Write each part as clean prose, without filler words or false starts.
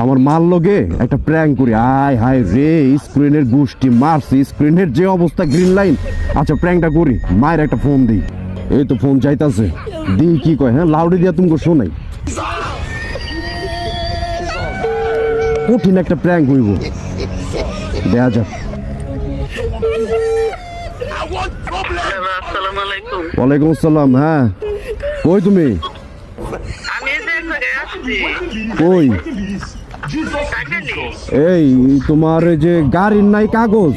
আমার মাল লগে একটা প্র্যাঙ্ক করি। আয় হায় রে, স্ক্রিনের গোষ্ঠী মারছি, স্ক্রিনের যে অবস্থা, গ্রিন লাইন। আচ্ছা প্র্যাঙ্কটা করি, মায়ের একটা ফোন দিই। এই তো ফোন চাইতাছে, দিই কি কয়। হ্যাঁ লাউডে দিয়া তুমি শোনাই, কঠিন একটা প্র্যাঙ্ক হইব, দেয়া যাক। ওয়ালাইকুম আসসালাম। হ্যাঁ কই তুমি? কই? এই তোমার যে গাড়ির নাই কাগজ,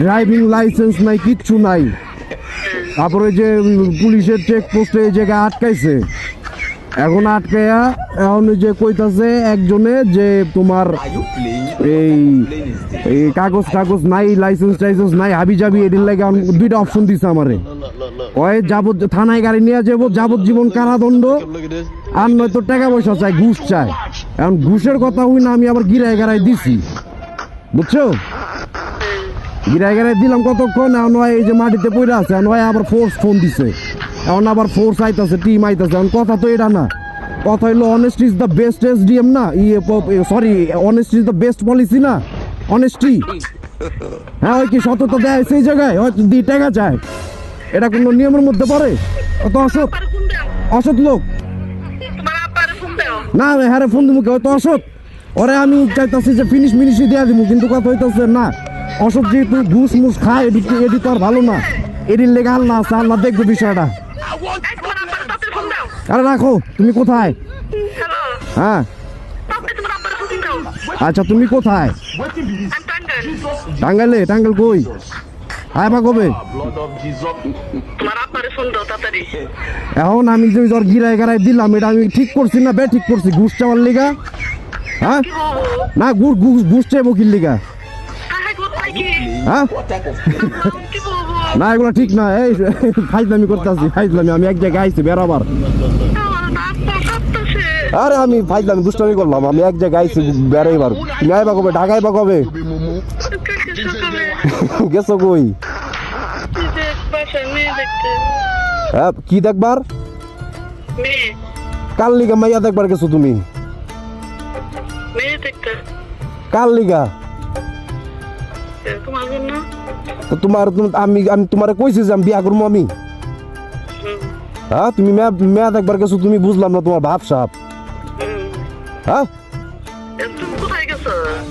ড্রাইভিং লাইসেন্স নাই, কিচ্ছু নাই। তারপরে যে পুলিশের চেকপোস্টে এই জায়গায় আটকাইছে, এখন আটকাইয়া এখন যে কইতাছে একজনে যে তোমার এই কাগজ টাগজ নাই, লাইসেন্স টাইসেন্স নাই, হাবি যাবি। এটির লাগে দুইটা অপশন দিছে আমারে, ওই যাবত থানায় গাড়ি নিয়ে যাবো, যাবজ্জীবন কারাদণ্ড, আর নয়তো টাকা পয়সা চাই, ঘুষ চাই। এখন ঘুষের কথা হই না, আমি আবার গিরায় গাড়ায় দিছি, বুঝছো? গিরায় গাড়ায় দিলাম কতক্ষণ, এখন এই যে মাটিতে পড়ে আছে, এখন আবার ফোর্স ফোন দিছে, এখন আবার ফোর্স আইতাছে, টিম আইতাছে। এখন কথা তো এটা না, কথা হইলো honesty is the best SDM না, sorry honesty is the best policy না, অনেস্টি। হ্যাঁ ওই কি সততা দেয় সেই জায়গায়, হয়তো দিয়ে টাকা চায়, এটা কোনো নিয়মের মধ্যে পড়ে? অত অসৎ, অসৎ লোক না। হ্যাঁ ফোন দিব, হয়তো অসৎ, ওরে আমি চাইতেছি যে ফিনিশ মিনিশই দেওয়া দিব, কিন্তু কথা হইতেছে না। অসৎ যেহেতু ঘুষ মুস খায়, এটি তো আর ভালো না, এটির লেগে আল্লাহ আছে, আল্লাহ দেখবে বিষয়টা। আরে রাখো, তুমি কোথায়? হ্যাঁ আচ্ছা তুমি কোথায়? টাঙ্গাইলে? টাঙ্গাইল কই? আয় বা কবে? এখন আমি যে জ্বর গিরায় গাড়াই দিলাম, এটা আমি ঠিক করছি না বে ঠিক করছি? ঘুষ চাওয়ার লিগা? হ্যাঁ না, ঘুষ চাইবো কি লিগা? হ্যাঁ না এগুলো ঠিক না, এই ফাইজলামি করতেছি, ফাইজলামি। আমি এক জায়গায় আইছি বেড়াবার, আরে আমি ফাইজলামি দুষ্টামি করলাম, আমি এক জায়গায় আইছি বেড়াইবার। তুমি আইবা কবে? ঢাকায় বা কবে? গেছো কই? হ্যাঁ কি দেখবার? কার লিগা মাইয়া দেখবার গেছো তুমি? কার লিগা? তোমার আমি তোমারে কইছি যে আমি বিয়া করবো আমি। হ্যাঁ তুমি মেয়া দেখবার গেছো, তুমি বুঝলাম না তোমার ভাব সাপ। হ্যাঁ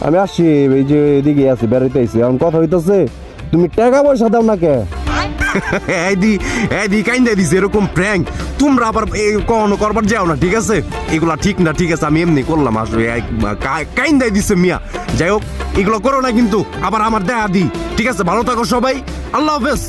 আমি আসছি, এই যে এদিকে আছি, বেড়াইতে আইছি। এখন কথা হইতেছে তুমি টাকা পয়সা দাও না কে? কাইন্দা দিছে এরকম প্র্যাঙ্ক তোমরা আবার কখনো করবার যাও না, ঠিক আছে? এগুলা ঠিক না, ঠিক আছে? আমি এমনি করলাম, আসলে কাইন্দাই দিছে মিয়া। যাই হোক, এগুলো করো না কিন্তু, আবার আমার দেখা দি, ঠিক আছে? ভালো থাকো সবাই, আল্লাহ হাফেজ।